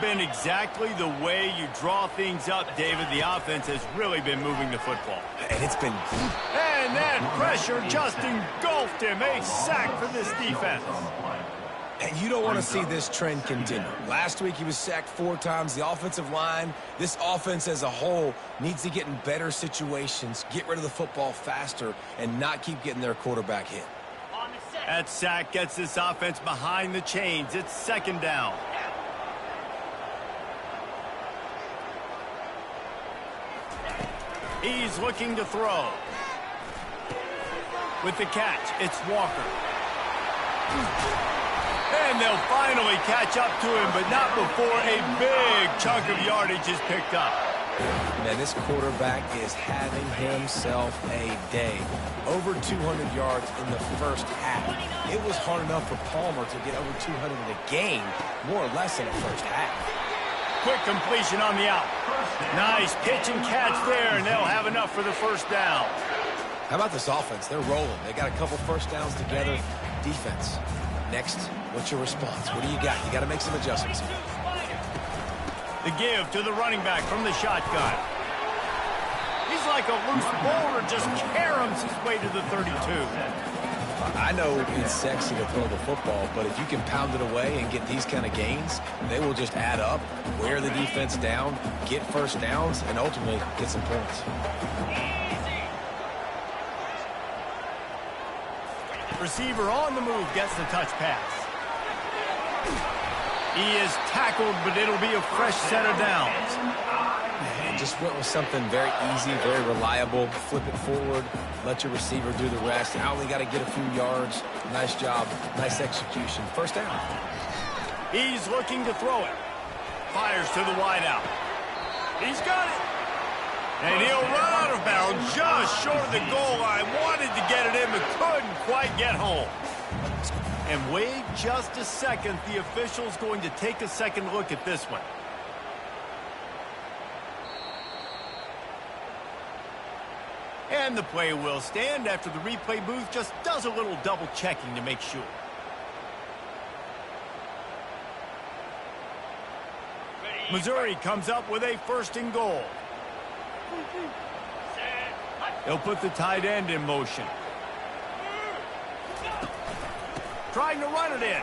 Been exactly the way you draw things up, David. The offense has really been moving the football. And it's been... And that pressure just engulfed him. A sack for this defense. And you don't want to see this trend continue. Last week he was sacked 4 times. The offensive line, this offense as a whole, needs to get in better situations, get rid of the football faster, and not keep getting their quarterback hit. That sack gets this offense behind the chains. It's 2nd down. He's looking to throw. With the catch, it's Walker. And they'll finally catch up to him, but not before a big chunk of yardage is picked up. Man, this quarterback is having himself a day. Over 200 yards in the first half. It was hard enough for Palmer to get over 200 in a game, more or less in the first half. Quick completion on the out. Nice pitch and catch there, and they'll have enough for the 1st down. How about this offense? They're rolling. They got a couple 1st downs together. Defense. Next, what's your response? What do you got? You got to make some adjustments. The give to the running back from the shotgun. He's like a loose boulder, just caroms his way to the 32. I know it's sexy to throw the football, but if you can pound it away and get these kind of gains, they will just add up, wear the defense down, get 1st downs, and ultimately get some points. Receiver on the move gets the touch pass. He is tackled, but it'll be a fresh set of downs. And just went with something very easy, very reliable. Flip it forward, let your receiver do the rest. I only got to get a few yards. Nice job, nice execution. 1st down. He's looking to throw it. Fires to the wideout. He's got it. And he'll run out of bounds just short of the goal line. Wanted to get it in, but couldn't quite get home. And wait just a second. The official's going to take a second look at this one. And the play will stand after the replay booth just does a little double checking to make sure. Missouri comes up with a 1st and goal. They'll put the tight end in motion. Trying to run it in.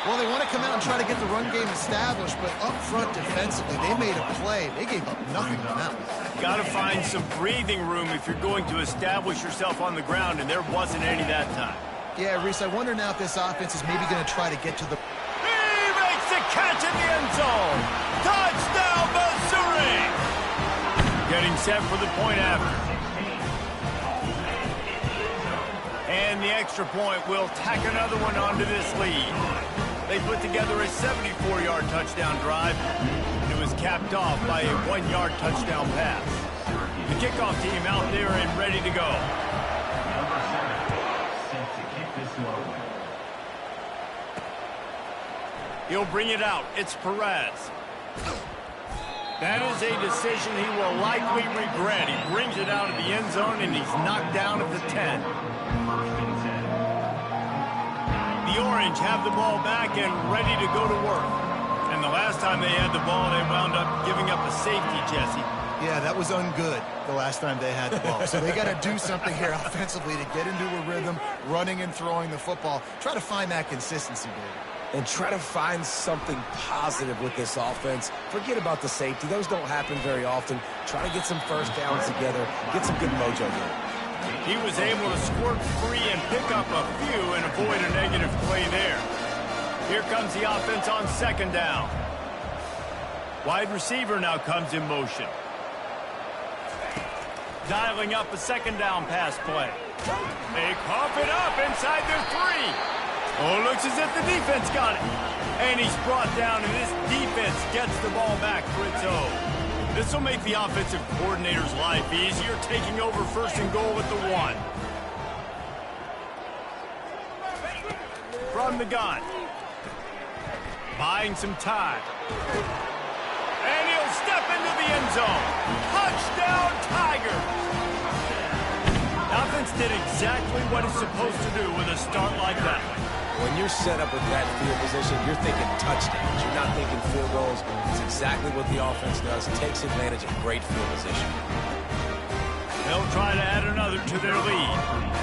Well, they want to come out and try to get the run game established, but up front defensively, they made a play. They gave up nothing on that one. Got to find some breathing room if you're going to establish yourself on the ground, and there wasn't any that time. Yeah, Reese, I wonder now if this offense is maybe going to try to get to the... He makes the catch in the end zone. Touchdown, Missouri! Getting set for the point after. And the extra point will tack another one onto this lead. They put together a 74-yard touchdown drive. It was capped off by a 1-yard touchdown pass. The kickoff team out there and ready to go. He'll bring it out. It's Perez. That is a decision he will likely regret. He brings it out of the end zone, and he's knocked down at the 10. The Orange have the ball back and ready to go to work. And the last time they had the ball, they wound up giving up a safety, Jesse. Yeah, that was ungood the last time they had the ball. So they got to do something here offensively to get into a rhythm, running and throwing the football. Try to find that consistency, David. And try to find something positive with this offense. Forget about the safety. Those don't happen very often. Try to get some 1st downs together. Get some good mojo there. He was able to squirt free and pick up a few and avoid a negative play there. Here comes the offense on 2nd down. Wide receiver now comes in motion. Dialing up a 2nd down pass play. They cough it up inside their 3. Oh, looks as if the defense got it. And he's brought down, and this defense gets the ball back for its own. This will make the offensive coordinator's life easier, taking over 1st and goal at the 1. From the gun. Buying some time. And he'll step into the end zone. Touchdown, Tigers! Offense did exactly what it's supposed to do with a start like that. When you're set up with that field position, you're thinking touchdowns. You're not thinking field goals. It's exactly what the offense does. It takes advantage of great field position. They'll try to add another to their lead.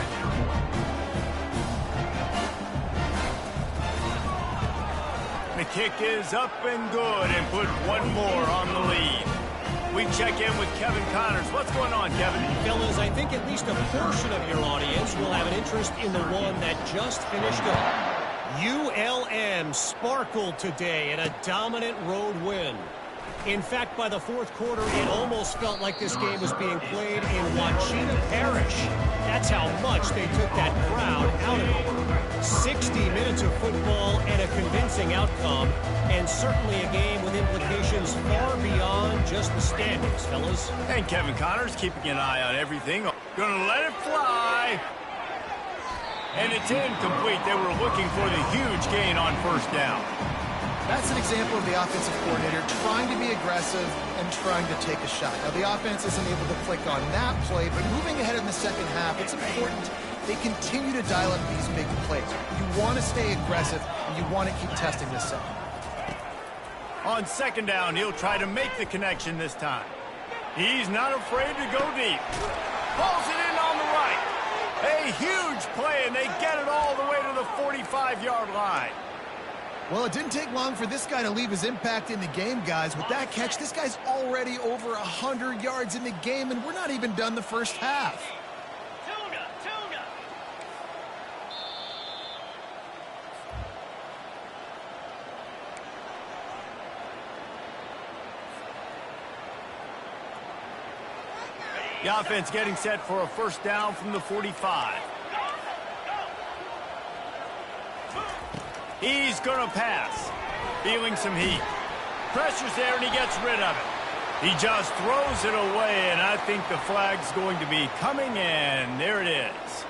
The kick is up and good and put one more on the lead. We check in with Kevin Connors. What's going on, Kevin? Fellas, I think at least a portion of your audience will have an interest in the one that just finished up. ULM sparkled today in a dominant road win. In fact, by the fourth quarter, it almost felt like this game was being played in Wachita Parish. That's how much they took that crowd out of it. 60 minutes of football and a convincing outcome, and certainly a game with implications far beyond just the standings, fellas. And Kevin Connors keeping an eye on everything. Gonna let it fly. And it's incomplete. They were looking for the huge gain on first down. That's an example of the offensive coordinator trying to be aggressive and trying to take a shot. Now, the offense isn't able to click on that play, but moving ahead in the second half, it's important they continue to dial up these big plays. You want to stay aggressive, and you want to keep testing this out. On second down, he'll try to make the connection this time. He's not afraid to go deep. Pulls it in on the right. A huge play, and they get it all the way to the 45-yard line. Well, it didn't take long for this guy to leave his impact in the game, guys. With that catch, this guy's already over 100 yards in the game, and we're not even done the first half. The offense getting set for a first down from the 45. He's going to pass. Feeling some heat. Pressure's there, and he gets rid of it. He just throws it away, and I think the flag's going to be coming in. There it is.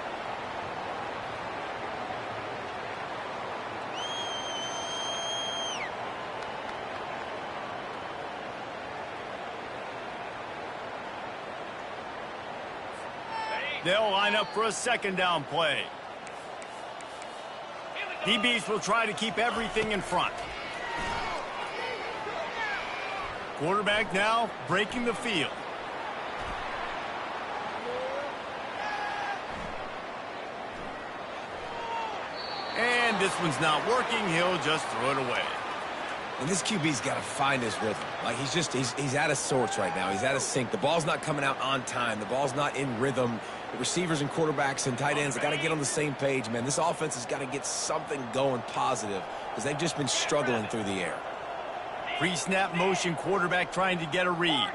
They'll line up for a second down play. DBs will try to keep everything in front. Quarterback now breaking the field. And this one's not working. He'll just throw it away. And this QB's got to find his rhythm. Like, he's out of sorts right now. He's out of sync. The ball's not coming out on time. The ball's not in rhythm. The receivers and quarterbacks and tight ends have got to get on the same page, man. This offense has got to get something going positive because they've just been struggling through the air. Pre-snap motion quarterback trying to get a read.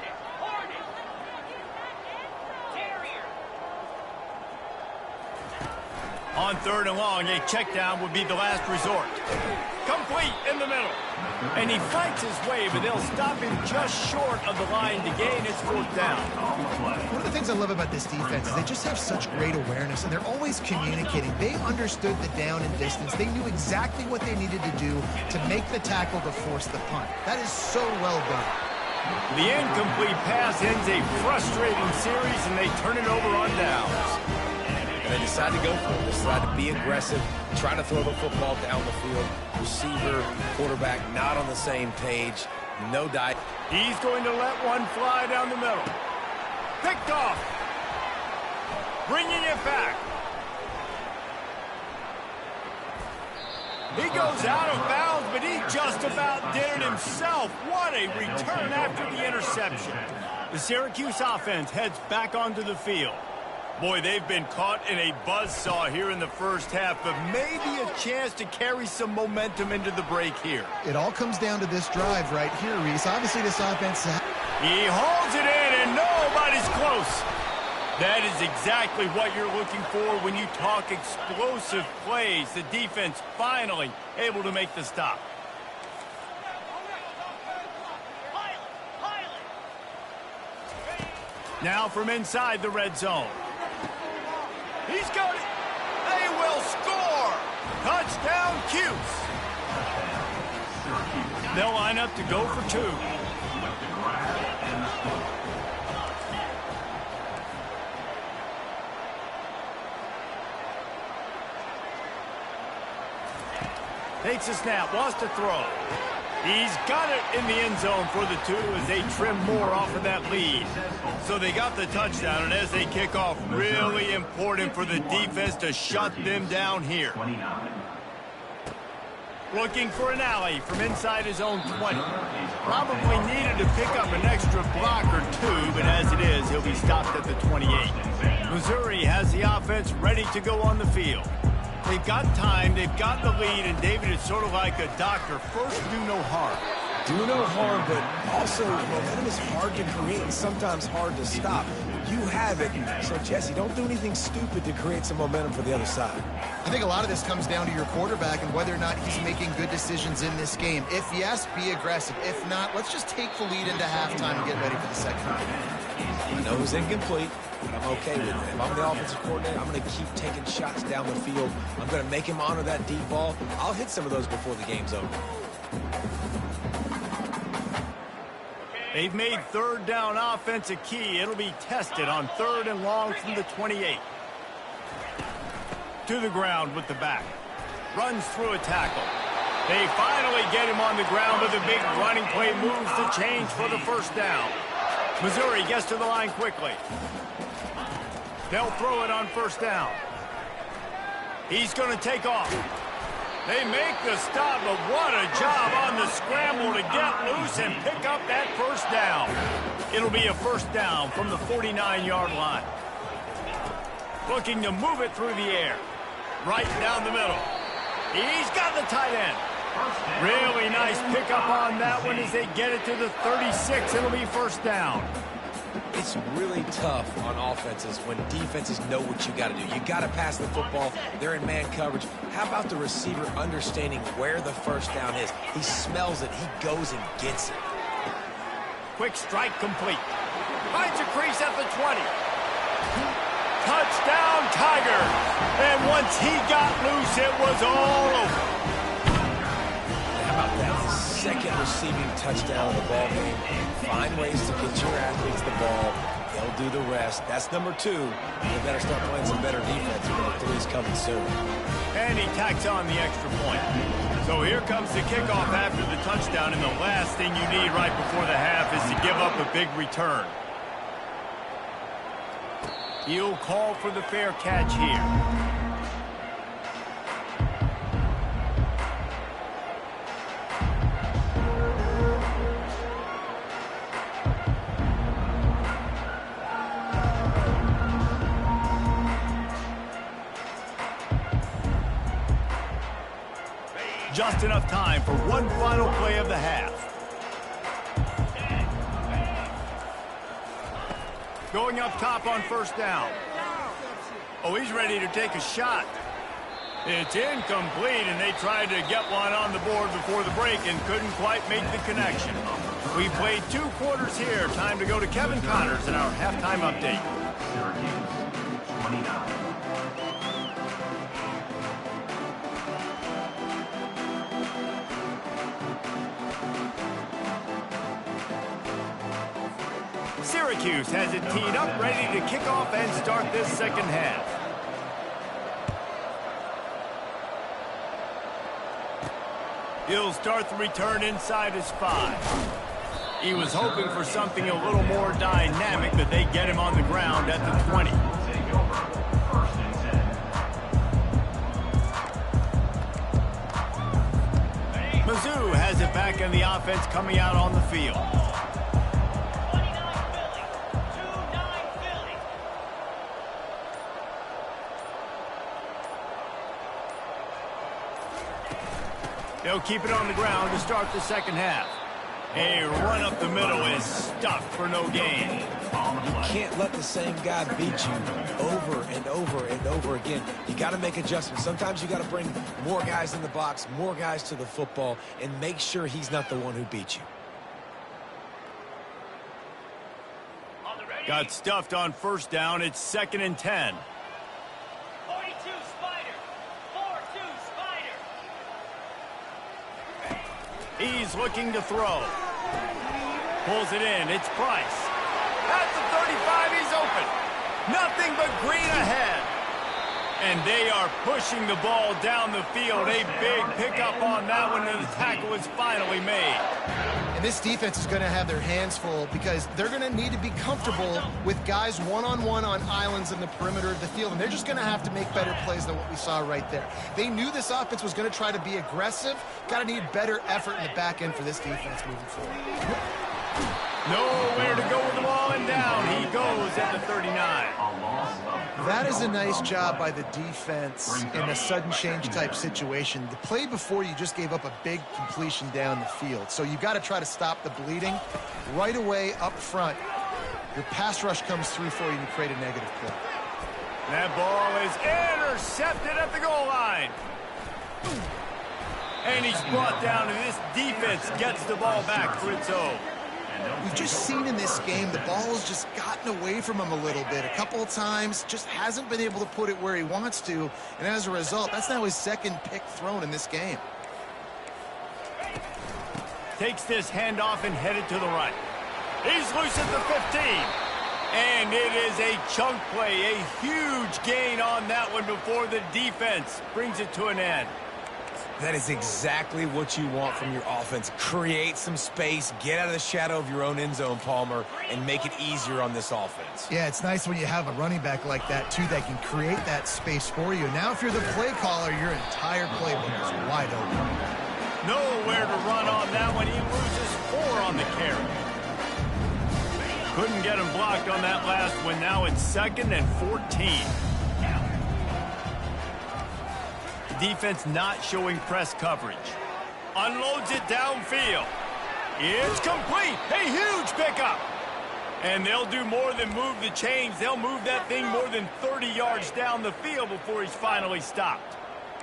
On third and long, a check down would be the last resort. Complete in the middle. And he fights his way, but they'll stop him just short of the line to gain his fourth down. One of the things I love about this defense is they just have such great awareness, and they're always communicating. They understood the down and distance. They knew exactly what they needed to do to make the tackle to force the punt. That is so well done. The incomplete pass ends a frustrating series, and they turn it over on downs. And they decide to go for it. They decide to be aggressive, try to throw the football down the field. Receiver, quarterback not on the same page. No dive. He's going to let one fly down the middle. Picked off. Bringing it back. He goes out of bounds, but he just about did it himself. What a return after the interception. The Syracuse offense heads back onto the field. Boy, they've been caught in a buzzsaw here in the first half, but maybe a chance to carry some momentum into the break here. It all comes down to this drive right here, Reese. Obviously, this offense... He holds it in, and nobody's close. That is exactly what you're looking for when you talk explosive plays. The defense finally able to make the stop. Now from inside the red zone. He's got it. They will score. Touchdown, Cuse. They'll line up to go for two. Takes a snap, wants to throw. He's got it in the end zone for the 2 as they trim more off of that lead. So they got the touchdown, and as they kick off, really important for the defense to shut them down here. Looking for an alley from inside his own 20. Probably needed to pick up an extra block or 2, but as it is, he'll be stopped at the 28. Missouri has the offense ready to go on the field. They've got time, they've got the lead, and David is sort of like a doctor. First, do no harm. Do no harm, but also momentum is hard to create and sometimes hard to stop. You have it, so Jesse, don't do anything stupid to create some momentum for the other side. I think a lot of this comes down to your quarterback and whether or not he's making good decisions in this game. If yes, be aggressive. If not, let's just take the lead into halftime and get ready for the second half. I know it was incomplete, but I'm okay with it. If I'm the offensive coordinator, I'm going to keep taking shots down the field. I'm going to make him honor that deep ball. I'll hit some of those before the game's over. They've made third down offense a key. It'll be tested on 3rd and long from the 28. To the ground with the back. Runs through a tackle. They finally get him on the ground with a big running play. Moves the change for the first down. Missouri gets to the line quickly. They'll throw it on 1st down. He's going to take off. They make the stop, but what a job on the scramble to get loose and pick up that 1st down. It'll be a 1st down from the 49-yard line. Looking to move it through the air. Right down the middle. He's got the tight end. Really nice pickup on that one as they get it to the 36. It'll be 1st down. It's really tough on offenses when defenses know what you got to do. You got to pass the football. They're in man coverage. How about the receiver understanding where the 1st down is? He smells it. He goes and gets it. Quick strike complete. Finds a crease at the 20. Touchdown, Tigers. And once he got loose, it was all over. How about that? Second receiving touchdown of the ball game. Find ways to get your athletes the ball. They'll do the rest. That's number 2. They better start playing some better defense. Number 3's coming soon. And he tacks on the extra point. So here comes the kickoff after the touchdown, and the last thing you need right before the half is to give up a big return. He'll call for the fair catch here. Just enough time for one final play of the half. Going up top on 1st down. Oh, he's ready to take a shot. It's incomplete, and they tried to get one on the board before the break and couldn't quite make the connection. We played 2 quarters here. Time to go to Kevin Connors in our halftime update. Syracuse, 29. Syracuse has it teed up, ready to kick off and start this second half. He'll start the return inside his 5. He was hoping for something a little more dynamic, but they get him on the ground at the 20. Mizzou has it back in the offense coming out on the field. They'll keep it on the ground to start the second half. A run up the middle is stuffed for no gain. You can't let the same guy beat you over and over and over again. You got to make adjustments. Sometimes you got to bring more guys in the box, more guys to the football, and make sure he's not the one who beat you. Got stuffed on 1st down. It's 2nd and 10. 42 Spider. 4-2 Spider. He's looking to throw. Pulls it in. It's Price. At the 35, he's open. Nothing but green ahead. And they are pushing the ball down the field. A big pickup on that one, and the tackle is finally made. And this defense is going to have their hands full because they're going to need to be comfortable with guys one-on-one on islands in the perimeter of the field, and they're just going to have to make better plays than what we saw right there. They knew this offense was going to try to be aggressive. Got to need better effort in the back end for this defense moving forward. Nowhere to go with the ball, and down he goes at the 39. That is a nice job by the defense in a sudden change type situation. The play before, you just gave up a big completion down the field. So you've got to try to stop the bleeding right away up front. Your pass rush comes through for you and you create a negative play. That ball is intercepted at the goal line. And he's brought down, and this defense gets the ball back for its own. We've just seen in this game the ball has just gotten away from him a little bit. A couple of times, just hasn't been able to put it where he wants to. And as a result, that's now his second pick thrown in this game. Takes this handoff and headed to the right. He's loose at the 15. And it is a chunk play, a huge gain on that one before the defense brings it to an end. That is exactly what you want from your offense. Create some space, get out of the shadow of your own end zone, Palmer, and make it easier on this offense. Yeah, it's nice when you have a running back like that, too, that can create that space for you. Now, if you're the play caller, your entire playbook is wide open. Nowhere to run on that one. He loses 4 on the carry. Couldn't get him blocked on that last one. Now it's 2nd and 14. Defense not showing press coverage. Unloads it downfield. It's complete. A huge pickup. And they'll do more than move the chains. They'll move that thing more than 30 yards down the field before he's finally stopped.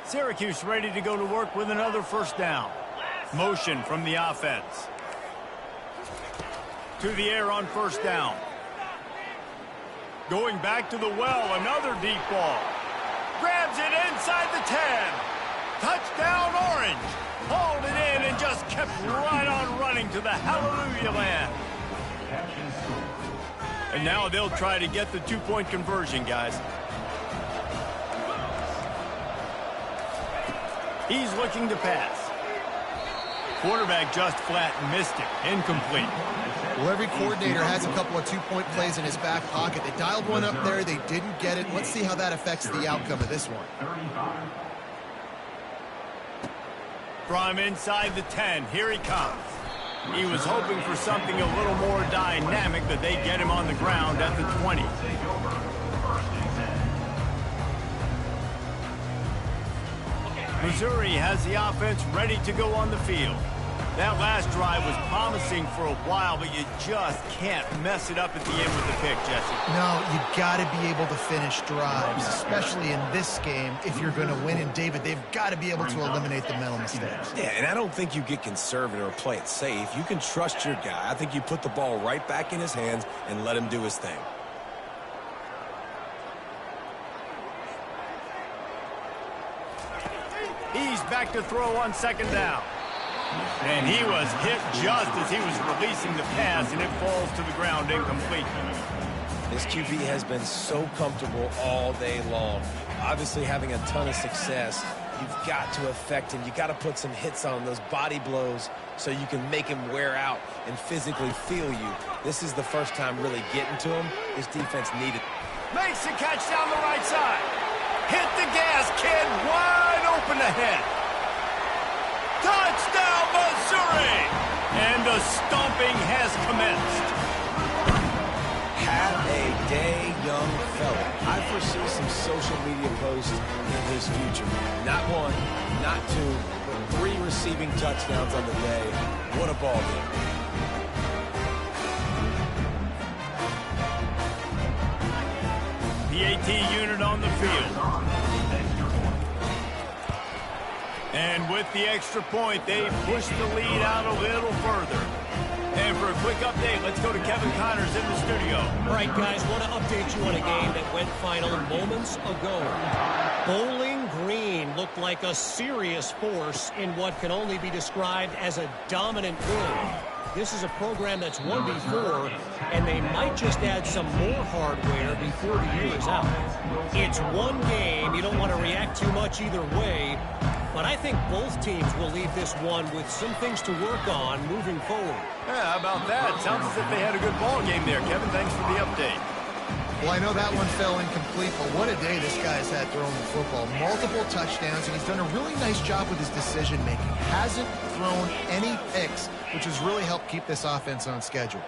Syracuse ready to go to work with another first down. Motion from the offense. To the air on first down. Going back to the well, another deep ball. Grabs it inside the 10. Touchdown Orange. Hauled it in and just kept right on running to the hallelujah land. And now they'll try to get the 2-point conversion, guys. He's looking to pass. Quarterback just flat missed it. Incomplete. Well, every coordinator has a couple of 2-point plays in his back pocket. They dialed one up there. They didn't get it. Let's see how that affects the outcome of this one. From inside the 10, here he comes. He was hoping for something a little more dynamic, but they get him on the ground at the 20. Missouri has the offense ready to go on the field. That last drive was promising for a while, but you just can't mess it up at the end with the pick, Jesse. No, you got to be able to finish drives, especially in this game if you're going to win. And, David, they've got to be able to eliminate the mental mistakes. Yeah, and I don't think you get conservative or play it safe. You can trust your guy. I think you put the ball right back in his hands and let him do his thing. He's back to throw on second down. And he was hit just as he was releasing the pass, and it falls to the ground incomplete. This QB has been so comfortable all day long. Obviously having a ton of success. You've got to affect him. You've got to put some hits on those body blows so you can make him wear out and physically feel you. This is the first time really getting to him. This defense needed. Makes the catch down the right side. Hit the gas, kid. Wide open ahead. Touchdown, Missouri! And the stomping has commenced. Have a day, young fella. I foresee some social media posts in his future. Not 1, not 2, but 3 receiving touchdowns on the day. What a ball game. PAT unit on the field. And with the extra point, they push the lead out a little further. And for a quick update, let's go to Kevin Connors in the studio. All right, guys, want to update you on a game that went final moments ago. Bowling Green looked like a serious force in what can only be described as a dominant win. This is a program that's won before, and they might just add some more hardware before the year is out. It's one game. You don't want to react too much either way, but I think both teams will leave this one with some things to work on moving forward. Yeah, how about that? Sounds as if they had a good ball game there, Kevin. Thanks for the update. Well, I know that one fell incomplete, but what a day this guy's had throwing the football. Multiple touchdowns, and he's done a really nice job with his decision-making. Hasn't thrown any picks, which has really helped keep this offense on schedule.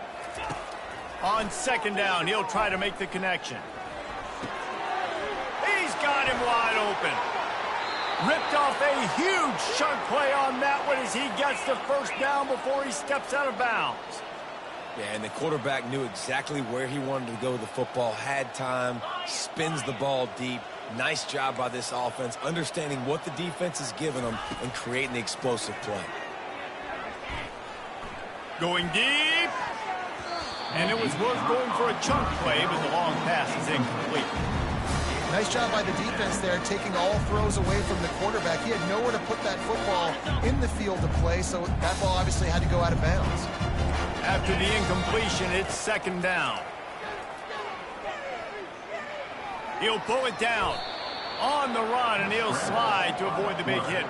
On second down, he'll try to make the connection. He's got him wide open. Ripped off a huge chunk play on that one as he gets the first down before he steps out of bounds. Yeah, and the quarterback knew exactly where he wanted to go with the football, had time, spins the ball deep. Nice job by this offense, understanding what the defense is giving them and creating the explosive play. Going deep. And it was worth going for a chunk play, but the long pass is incomplete. Nice job by the defense there, taking all throws away from the quarterback. He had nowhere to put that football in the field to play, so that ball obviously had to go out of bounds. After the incompletion, it's second down. He'll pull it down on the run, and he'll slide to avoid the big hit.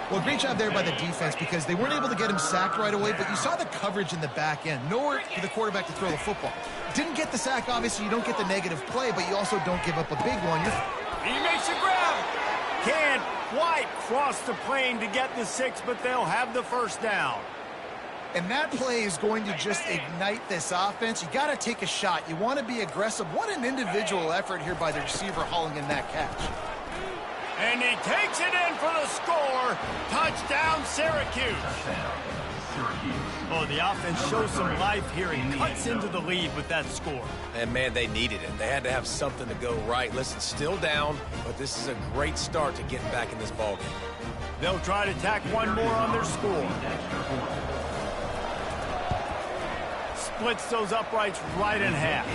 Well, great job there by the defense because they weren't able to get him sacked right away, but you saw the coverage in the back end. Nowhere for the quarterback to throw the football. Didn't get the sack, obviously. You don't get the negative play, but you also don't give up a big one. He makes a grab. Can't quite cross the plane to get the 6, but they'll have the first down. And that play is going to just ignite this offense. You got to take a shot. You want to be aggressive. What an individual effort here by the receiver hauling in that catch. And he takes it in for the score. Touchdown, Syracuse. Oh, the offense shows some life here and cuts into the lead with that score. And, man, they needed it. They had to have something to go right. Listen, still down, but this is a great start to getting back in this ballgame. They'll try to tack one more on their score. Splits those uprights right in half.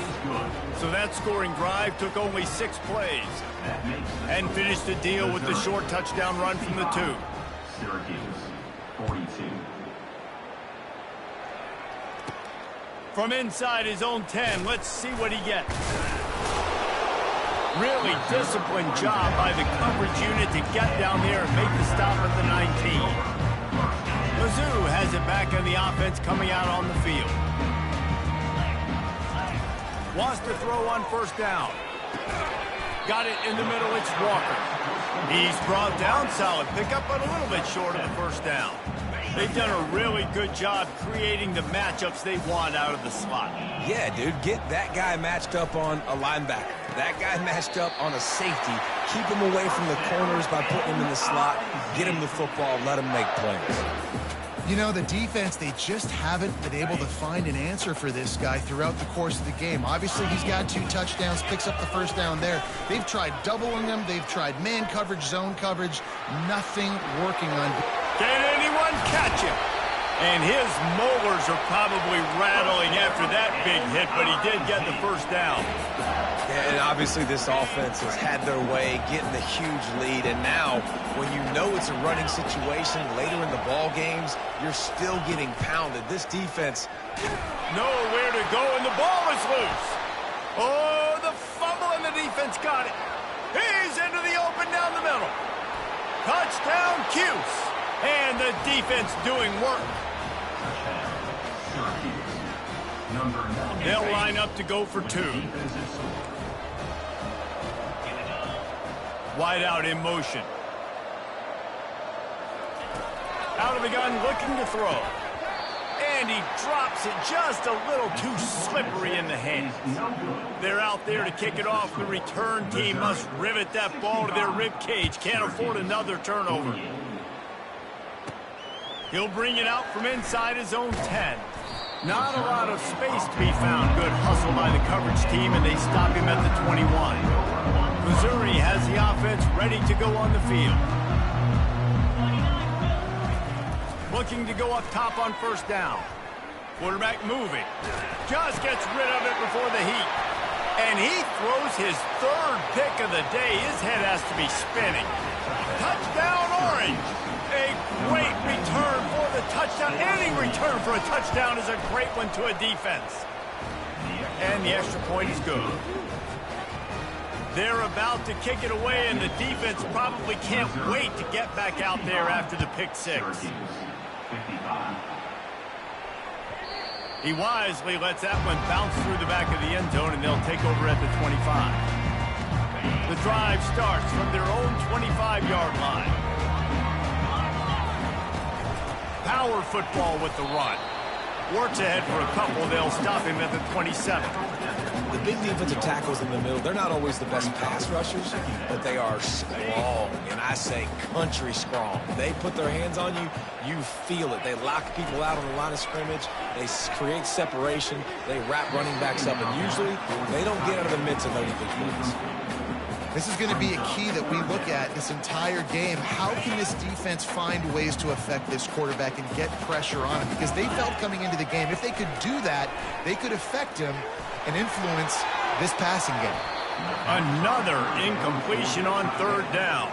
So that scoring drive took only 6 plays and finished the deal with the short touchdown run from the 2. Syracuse, 42. From inside his own 10, let's see what he gets. Really disciplined job by the coverage unit to get down there and make the stop at the 19. Mizzou has it back on the offense coming out on the field. Wants to throw on first down. Got it in the middle, it's Walker. He's brought down, solid pickup, but a little bit short of the first down. They've done a really good job creating the matchups they want out of the slot. Yeah, dude, get that guy matched up on a linebacker. That guy matched up on a safety. Keep him away from the corners by putting him in the slot. Get him the football, let him make plays. You know, the defense, they just haven't been able to find an answer for this guy throughout the course of the game. Obviously, he's got 2 touchdowns, picks up the first down there. They've tried doubling him. They've tried man coverage, zone coverage. Nothing working on. Can anyone catch him? And his molars are probably rattling after that big hit, but he did get the first down. Yeah, and obviously this offense has had their way, getting the huge lead, and now when you know it's a running situation later in the ball games, you're still getting pounded. This defense... Nowhere to go, and the ball is loose. Oh, the fumble, and the defense got it. He's into the open down the middle. Touchdown, Cuse. And the defense doing work. They'll line up to go for 2. Wide out in motion. Out of the gun, looking to throw. And he drops it just a little too slippery in the hands. They're out there to kick it off. The return team must rivet that ball to their rib cage. Can't afford another turnover. He'll bring it out from inside his own 10. Not a lot of space to be found. Good hustle by the coverage team, and they stop him at the 21. Missouri has the offense ready to go on the field. Looking to go up top on first down. Quarterback moving. Just gets rid of it before the heat. And he throws his 3rd pick of the day. His head has to be spinning. Touchdown, Orange. A great return for the the touchdown. Any return for a touchdown is a great one to a defense. And the extra point is good. They're about to kick it away, and the defense probably can't wait to get back out there after the pick six. He wisely lets that one bounce through the back of the end zone, and they'll take over at the 25. The drive starts from their own 25-yard line. Power football with the run. Works ahead for a couple. They'll stop him at the 27. The big defensive tackles in the middle, they're not always the best pass rushers, but they are strong, and I say country strong. They put their hands on you, you feel it. They lock people out on the line of scrimmage. They create separation. They wrap running backs up, and usually they don't get out of the midst of those big plays. This is going to be a key that we look at this entire game. How can this defense find ways to affect this quarterback and get pressure on him? Because they felt coming into the game, if they could do that, they could affect him and influence this passing game. Another incompletion on third down.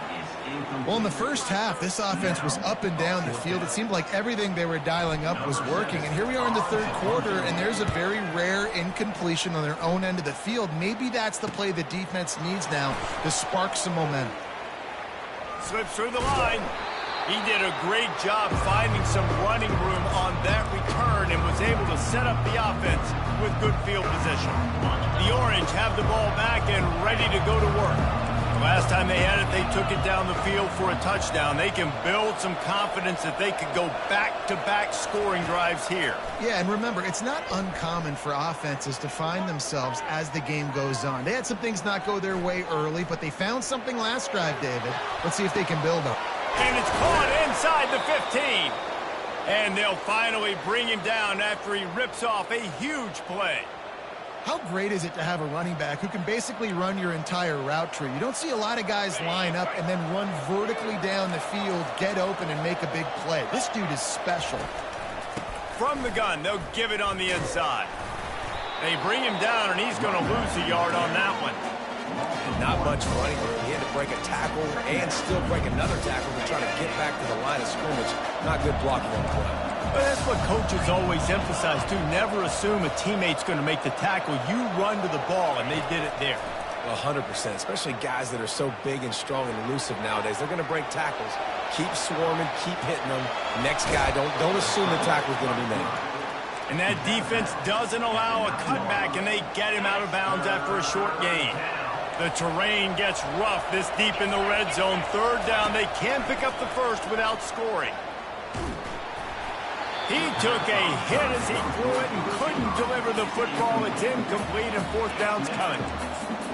Well, in the first half, this offense was up and down the field. It seemed like everything they were dialing up was working. And here we are in the third quarter, and there's a very rare incompletion on their own end of the field. Maybe that's the play the defense needs now to spark some momentum. Slips through the line. He did a great job finding some running room on that return and was able to set up the offense with good field position. The Orange have the ball back and ready to go to work. The last time they had it, they took it down the field for a touchdown. They can build some confidence that they could go back-to-back scoring drives here. Yeah, and remember, it's not uncommon for offenses to find themselves as the game goes on. They had some things not go their way early, but they found something last drive, David. Let's see if they can build up. And it's caught inside the 15. And they'll finally bring him down after he rips off a huge play. How great is it to have a running back who can basically run your entire route tree? You don't see a lot of guys line up and then run vertically down the field, get open, and make a big play. This dude is special. From the gun, they'll give it on the inside. They bring him down, and he's going to lose a yard on that one. Not much running room. He had to break a tackle and still break another tackle to try to get back to the line of scrimmage. Not good blocking on the play. But that's what coaches always emphasize, too. Never assume a teammate's going to make the tackle. You run to the ball, and they did it there. 100%, especially guys that are so big and strong and elusive nowadays. They're going to break tackles. Keep swarming, keep hitting them. Next guy, don't assume the tackle's going to be made. And that defense doesn't allow a cutback, and they get him out of bounds after a short gain. The terrain gets rough this deep in the red zone. Third down, they can pick up the first without scoring. He took a hit as he threw it and couldn't deliver the football. It's incomplete, and fourth down's coming.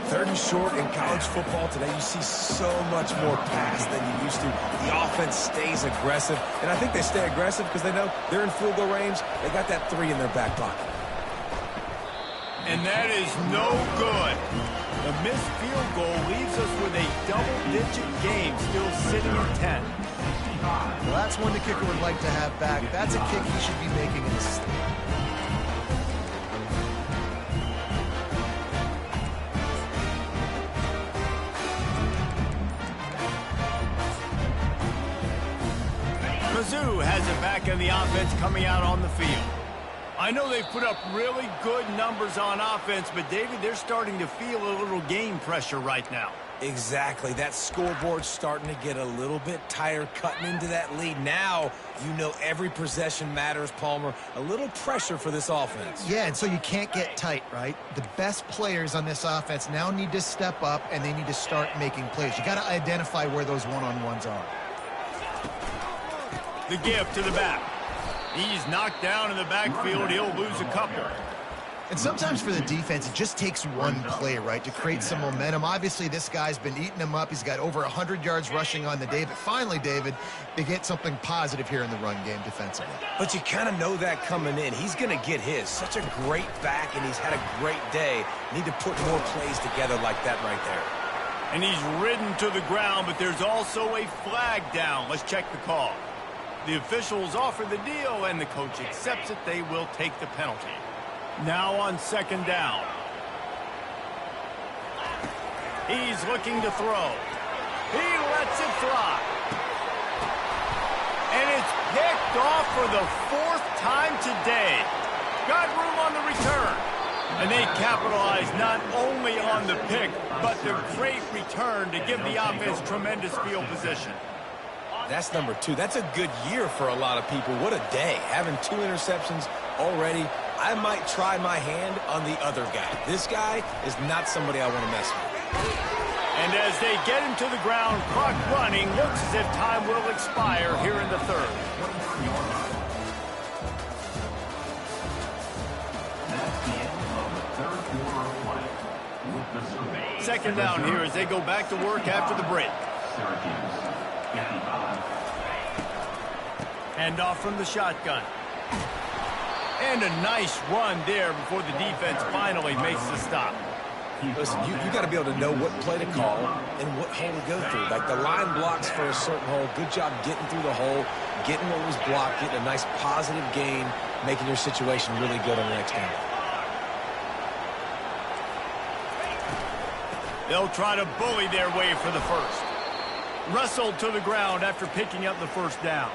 Third and short in college football today, you see so much more pass than you used to. The offense stays aggressive, and I think they stay aggressive because they know they're in field goal range. They got that 3 in their back pocket. And that is no good. The missed field goal leaves us with a double-digit game still sitting at 10. Well, that's one the kicker would like to have back. That's a kick he should be making in his sleep. Mizzou has it back in the offense coming out on the field. I know they've put up really good numbers on offense, but, David, they're starting to feel a little game pressure right now. Exactly. That scoreboard's starting to get a little bit tired cutting into that lead. Now, you know every possession matters, Palmer. A little pressure for this offense. Yeah, and so you can't get tight, right? The best players on this offense now need to step up, and they need to start making plays. You got to identify where those one-on-ones are. The give to the back. He's knocked down in the backfield. He'll lose a couple. And sometimes for the defense, it just takes one play, right, to create some momentum. Obviously, this guy's been eating him up. He's got over 100 yards rushing on the day. But finally, David, they get something positive here in the run game defensively. But you kind of know that coming in. He's going to get his. Such a great back, and he's had a great day. Need to put more plays together like that right there. And he's ridden to the ground, but there's also a flag down. Let's check the call. The officials offer the deal, and the coach accepts it. They will take the penalty. Now on second down. He's looking to throw. He lets it fly. And it's picked off for the 4th time today. Got room on the return. And they capitalized not only on the pick, but the great return to give the offense tremendous field position. That's number 2. That's a good year for a lot of people. What a day. Having 2 interceptions already. I might try my hand on the other guy. This guy is not somebody I want to mess with. And as they get him to the ground, clock running, looks as if time will expire here in the 3rd. Second down here as they go back to work after the break. Hand off from the shotgun. And a nice run there before the defense finally makes the stop. Listen, you got to be able to know what play to call and what hole to go through. Like the line blocks for a certain hole. Good job getting through the hole, getting what was blocked, getting a nice positive gain, making your situation really good on the next down. They'll try to bully their way for the first. Wrestled to the ground after picking up the first down.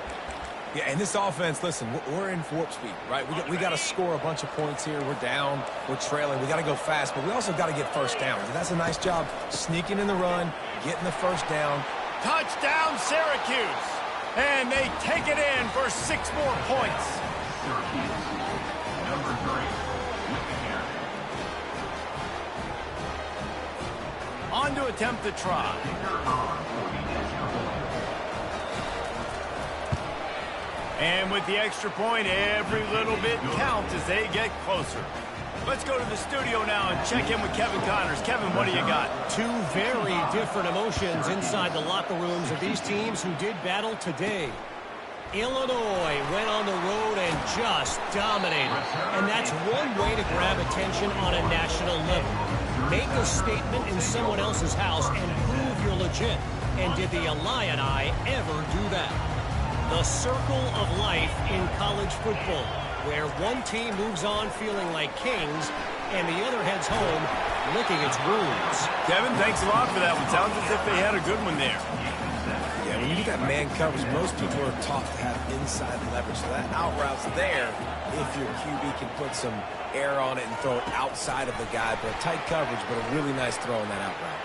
Yeah, and this offense, listen, we're in warp speed, right? We got to score a bunch of points here. We're down. We're trailing. We got to go fast, but we also got to get first down. And that's a nice job sneaking in the run, getting the first down. Touchdown, Syracuse. And they take it in for 6 more points. Syracuse, number 3, On to attempt the try. And with the extra point, every little bit counts as they get closer. Let's go to the studio now and check in with Kevin Connors. Kevin, what do you got? 2 very different emotions inside the locker rooms of these teams who did battle today. Illinois went on the road and just dominated. And that's one way to grab attention on a national level. Make a statement in someone else's house and prove you're legit. And did the Illini ever do that? The circle of life in college football, where one team moves on feeling like kings and the other heads home licking its wounds. Kevin, thanks a lot for that one. Sounds as if they had a good one there. Yeah, when you get that man coverage, most people are taught to have inside leverage. So that out route's there if your QB can put some air on it and throw it outside of the guy. But tight coverage, but a really nice throw on that out route.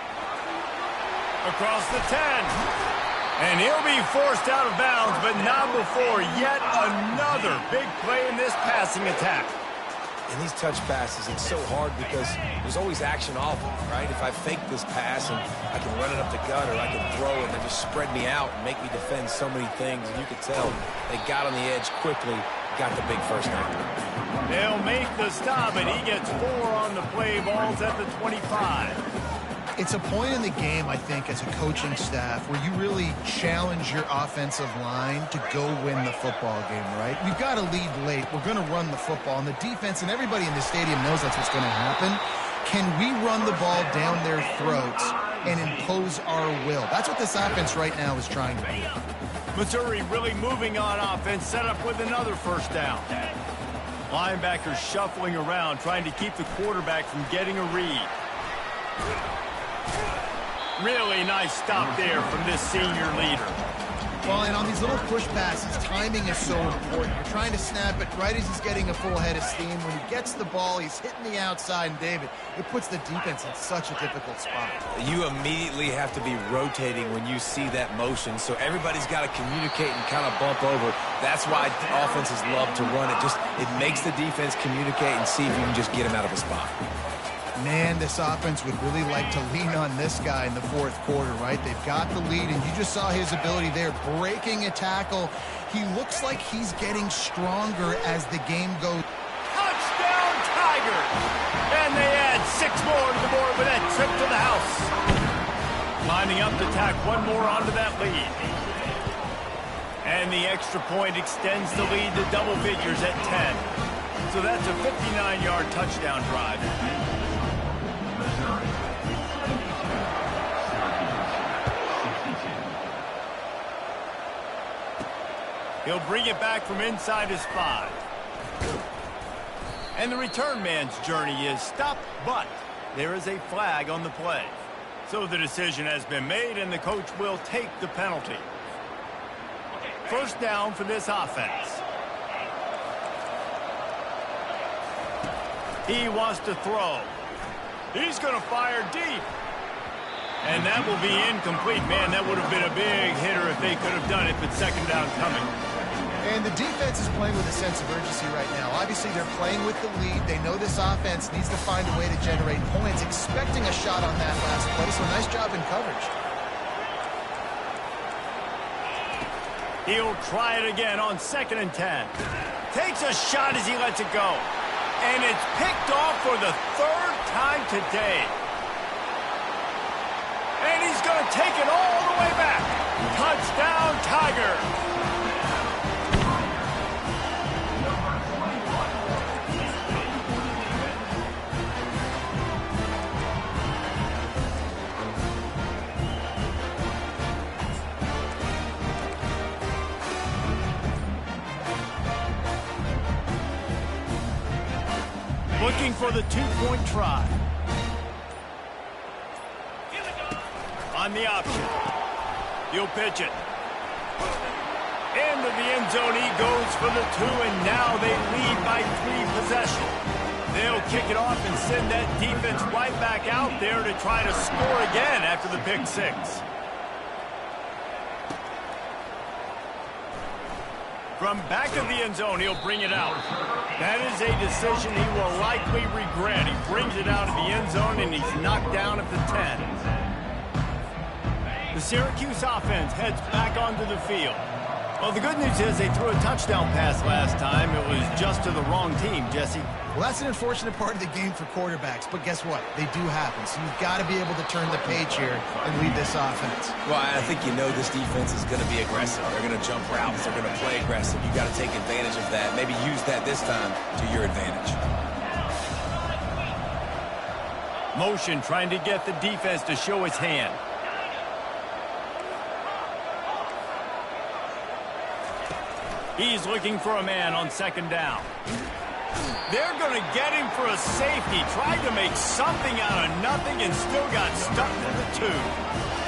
Across the 10. And he'll be forced out of bounds, but not before yet another big play in this passing attack. In these touch passes, it's so hard because there's always action off of it, right? If I fake this pass and I can run it up the gut or I can throw it and just spread me out and make me defend so many things, and you can tell they got on the edge quickly, got the big first down. They'll make the stop, and he gets 4 on the play. Ball's at the 25. It's a point in the game, I think, as a coaching staff where you really challenge your offensive line to go win the football game, right? We've got to lead late. We're going to run the football. And the defense and everybody in the stadium knows that's what's going to happen. Can we run the ball down their throats and impose our will? That's what this offense right now is trying to do. Missouri really moving on offense, set up with another first down. Linebackers shuffling around, trying to keep the quarterback from getting a read. Really nice stop there from this senior leader. Well, and on these little push passes, timing is so important. You're trying to snap it right as he's getting a full head of steam. When he gets the ball, he's hitting the outside, and David, it puts the defense in such a difficult spot. You immediately have to be rotating when you see that motion, so everybody's got to communicate and kind of bump over. That's why offenses love to run it. It makes the defense communicate and see if you can just get him out of a spot. Man, this offense would really like to lean on this guy in the 4th quarter, right? They've got the lead, and you just saw his ability there, breaking a tackle. He looks like he's getting stronger as the game goes. Touchdown, Tigers! And they add 6 more to the board with that trip to the house. Lining up to tack 1 more onto that lead. And the extra point extends the lead to double figures at 10. So that's a 59-yard touchdown drive. He'll bring it back from inside his 5. And the return man's journey is stopped, but there is a flag on the play. So the decision has been made, and the coach will take the penalty. first down for this offense. He wants to throw. He's going to fire deep. And that will be incomplete. Man, that would have been a big hitter if they could have done it, but second down coming. And the defense is playing with a sense of urgency right now. Obviously, they're playing with the lead. They know this offense needs to find a way to generate points, expecting a shot on that last play. So nice job in coverage. He'll try it again on 2nd and 10. Takes a shot as he lets it go. And it's picked off for the 3rd time today. And he's going to take it all the way back. Touchdown, Tiger. Looking for the 2-point try. On the option. He'll pitch it. Into the end zone he goes for the 2, and now they lead by 3 possessions. They'll kick it off and send that defense right back out there to try to score again after the pick 6. From back of the end zone, he'll bring it out. That is a decision he will likely regret. He brings it out of the end zone, and he's knocked down at the 10. The Syracuse offense heads back onto the field. Well, the good news is they threw a touchdown pass last time. It was just to the wrong team, Jesse. Well, that's an unfortunate part of the game for quarterbacks, but guess what? They do happen, so you've got to be able to turn the page here and lead this offense. Well, I think you know this defense is going to be aggressive. They're going to jump routes. They're going to play aggressive. You got to take advantage of that. Maybe use that this time to your advantage. Motion trying to get the defense to show his hand. He's looking for a man on 2nd down. They're going to get him for a safety. Tried to make something out of nothing and still got stuck to the 2.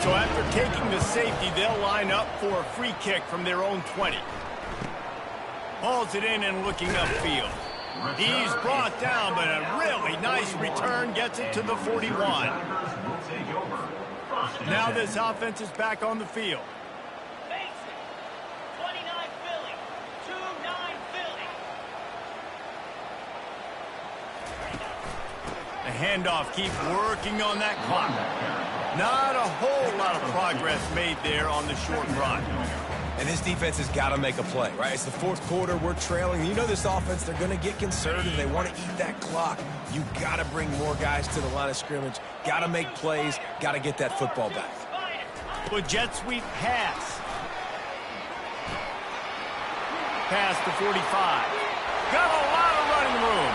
So after taking the safety, they'll line up for a free kick from their own 20. Hauls it in and looking upfield. He's brought down, but a really nice return gets it to the 41. Now this offense is back on the field. The handoff keeps working on that clock. Not a whole lot of progress made there on the short run. And this defense has got to make a play, right? It's the 4th quarter. We're trailing. You know this offense, they're going to get conservative. They want to eat that clock. You got to bring more guys to the line of scrimmage. Got to make plays. Got to get that football back. A jet sweep pass. Pass to 45. Got a lot of running room.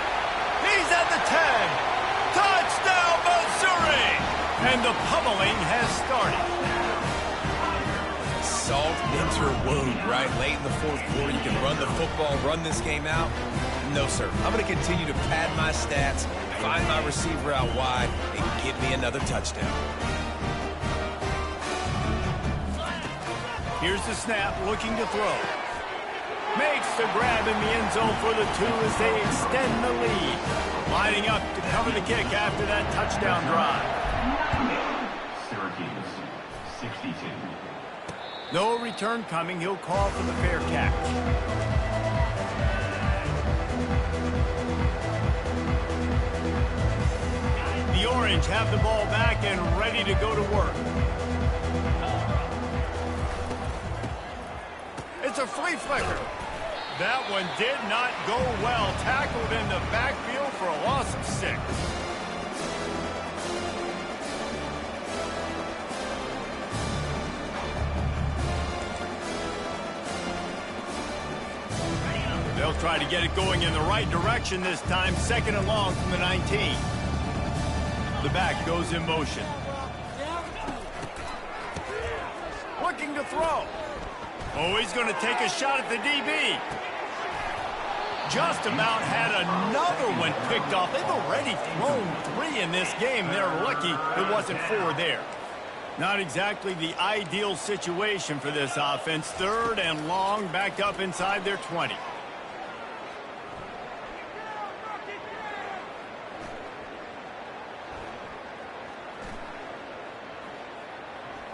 He's at the 10. Touchdown, Missouri! And the pummeling has started. Salt into wound, right? Late in the 4th quarter, you can run the football, run this game out. No, sir. I'm going to continue to pad my stats, find my receiver out wide, and get me another touchdown. Here's the snap, looking to throw. Makes the grab in the end zone for the 2 as they extend the lead. Lining up to cover the kick after that touchdown drive. Syracuse, 62. No return coming. He'll call for the fair catch. The Orange have the ball back and ready to go to work. It's a flea flicker. That one did not go well. Tackled in the backfield for a loss of 6. They'll try to get it going in the right direction this time. 2nd and long from the 19. The back goes in motion. Looking to throw. Oh, he's going to take a shot at the DB. Just about had another one picked off. They've already thrown 3 in this game. They're lucky it wasn't 4 there. Not exactly the ideal situation for this offense. 3rd and long, backed up inside their 20.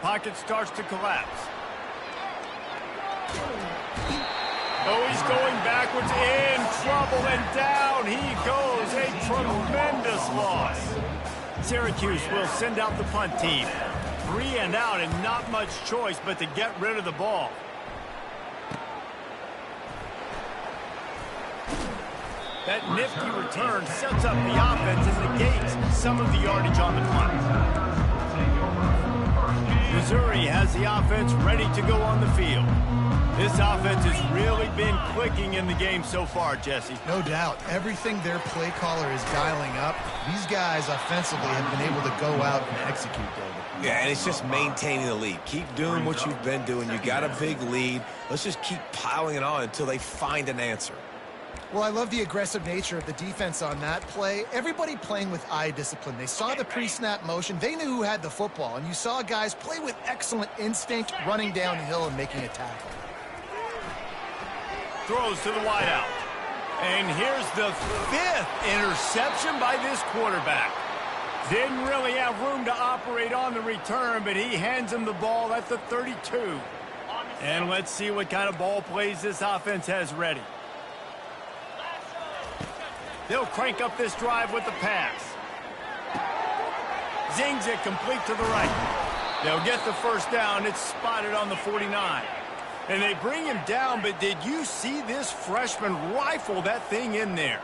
Pocket starts to collapse. Oh, he's going backwards, in trouble, and down he goes. A tremendous loss. Syracuse will send out the punt team. 3 and out, and not much choice but to get rid of the ball. That nifty return sets up the offense and negates some of the yardage on the punt. Missouri has the offense ready to go on the field. This offense has really been clicking in the game so far, Jesse. No doubt. Everything their play caller is dialing up, these guys offensively have been able to go out and execute, David. Yeah, and it's just maintaining the lead. Keep doing what you've been doing. You got a big lead. Let's just keep piling it on until they find an answer. Well, I love the aggressive nature of the defense on that play. Everybody playing with eye discipline. They saw the pre-snap motion. They knew who had the football. And you saw guys play with excellent instinct, running downhill and making a tackle. Throws to the wideout. And here's the 5th interception by this quarterback. Didn't really have room to operate on the return, but he hands him the ball at the 32. And let's see what kind of ball plays this offense has ready. They'll crank up this drive with the pass. Zings it complete to the right. They'll get the first down. It's spotted on the 49. And they bring him down, but did you see this freshman rifle that thing in there?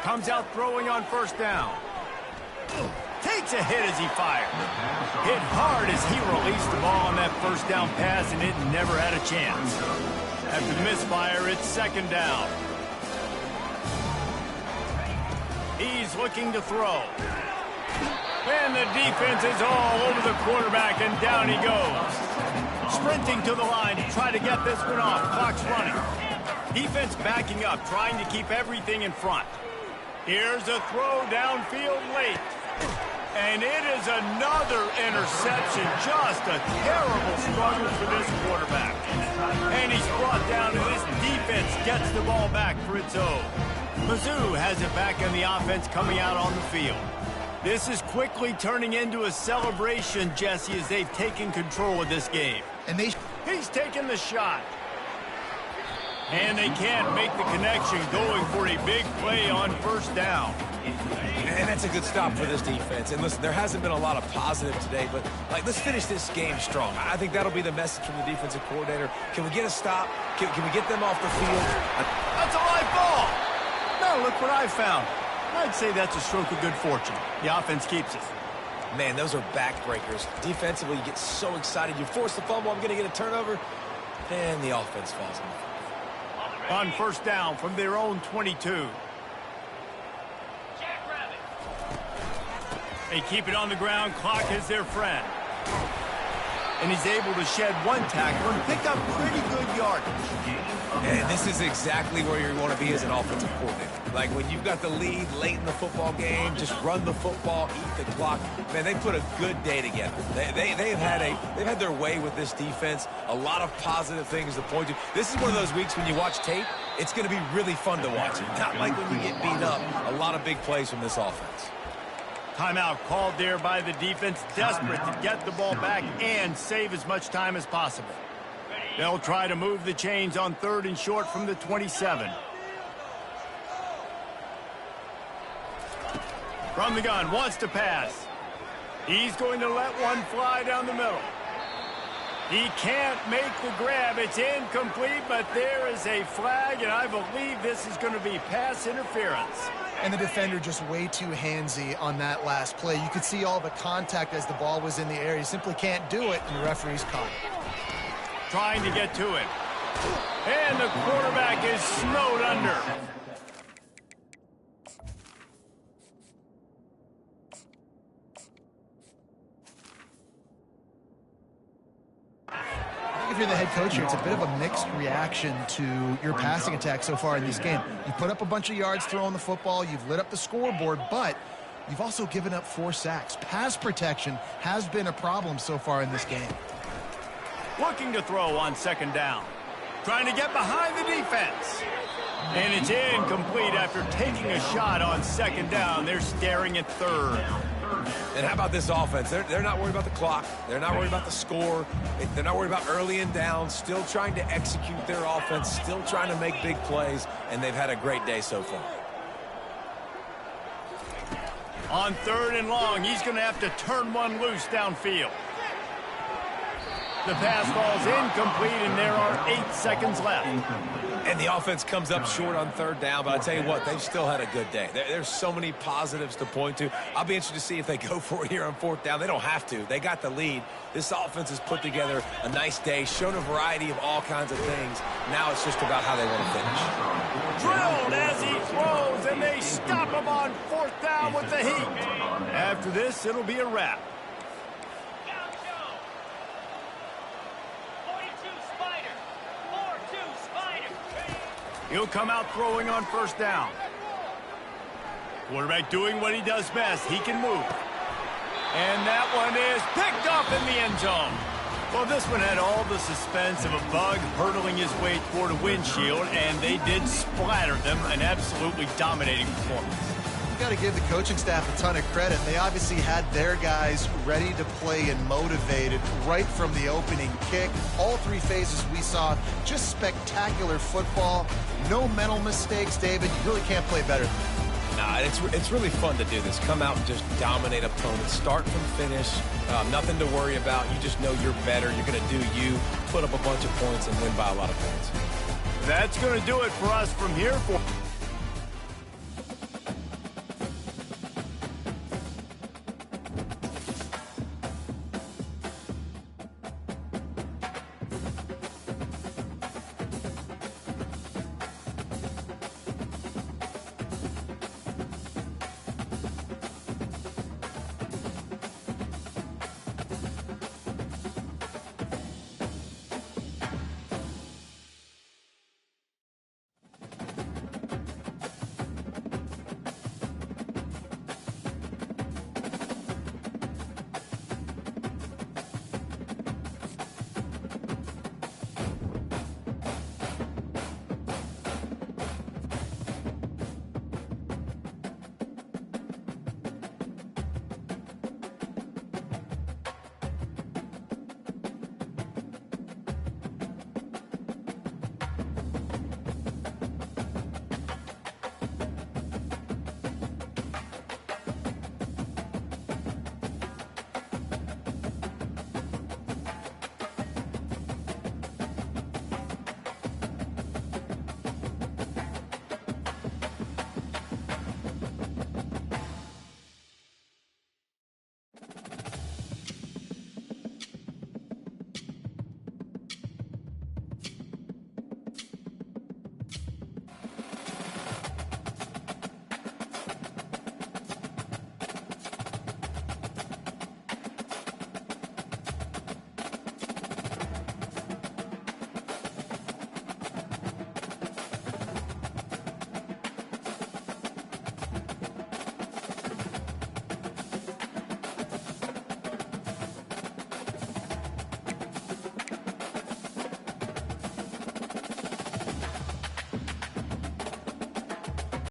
Comes out throwing on first down. Takes a hit as he fired. Hit hard as he released the ball on that first down pass, and it never had a chance. After the misfire, it's 2nd down. He's looking to throw. And the defense is all over the quarterback, and down he goes. Sprinting to the line to try to get this one off. Clock's running. Defense backing up, trying to keep everything in front. Here's a throw downfield late. And it is another interception. Just a terrible struggle for this quarterback. And he's brought down, and this defense gets the ball back for its own. Mizzou has it back in the offense coming out on the field. This is quickly turning into a celebration, Jesse, as they've taken control of this game. And he's taking the shot. And they can't make the connection, going for a big play on first down. And that's a good stop for this defense. And listen, there hasn't been a lot of positive today, but let's finish this game strong. I think that'll be the message from the defensive coordinator. Can we get a stop? Can we get them off the field? That's a live ball. Now look what I found. I'd say that's a stroke of good fortune. The offense keeps it. Man, those are backbreakers. Defensively, you get so excited. You force the fumble, I'm going to get a turnover, and the offense falls in. On first down from their own 22. They keep it on the ground. Clock is their friend. And he's able to shed one tackle and pick up pretty good yardage. And this is exactly where you want to be as an offensive coordinator. Like when you've got the lead late in the football game, just run the football, eat the clock. Man, they put a good day together. They've had their way with this defense. A lot of positive things to point to. This is one of those weeks when you watch tape, it's going to be really fun to watch. Not like when you get beat up. A lot of big plays from this offense. Timeout called there by the defense, desperate to get the ball back and save as much time as possible. They'll try to move the chains on 3rd and short from the 27. From the gun, wants to pass. He's going to let one fly down the middle. He can't make the grab. It's incomplete, but there is a flag, and I believe this is going to be pass interference. And the defender just way too handsy on that last play. You could see all the contact as the ball was in the air. You simply can't do it, and the referee's caught it. Trying to get to it. And the quarterback is snowed under. If you're the head coach here, it's a bit of a mixed reaction to your passing attack so far in this game. You put up a bunch of yards throwing the football, you've lit up the scoreboard, but You've also given up 4 sacks. Pass protection has been a problem so far in this game. Looking to throw on second down. Trying to get behind the defense. And it's incomplete after taking a shot on second down. They're staring at third. And how about this offense? They're not worried about the clock. They're not worried about the score. They're not worried about early and down. Still trying to execute their offense. Still trying to make big plays. And they've had a great day so far. On third and long, he's going to have to turn one loose downfield. The pass falls incomplete, and there are 8 seconds left. And the offense comes up short on third down, but I tell you what, they've still had a good day. There's so many positives to point to. I'll be interested to see if they go for it here on fourth down. They don't have to. They got the lead. This offense has put together a nice day, shown a variety of all kinds of things. Now it's just about how they want to finish. Drilled as he throws, and they stop him on fourth down with the heat. After this, it'll be a wrap. He'll come out throwing on first down. Quarterback doing what he does best. He can move. And that one is picked up in the end zone. Well, this one had all the suspense of a bug hurtling his way toward a windshield, and they did splatter them. An absolutely dominating performance. Got to give the coaching staff a ton of credit. They obviously had their guys ready to play and motivated right from the opening kick. All 3 phases we saw, just spectacular football. No mental mistakes, David. You really can't play better than that. Nah, it's really fun to do this. Come out and just dominate opponents, start from finish. Nothing to worry about. You just know you're better. You're going to do you, put up a bunch of points, and win by a lot of points. That's going to do it for us from here.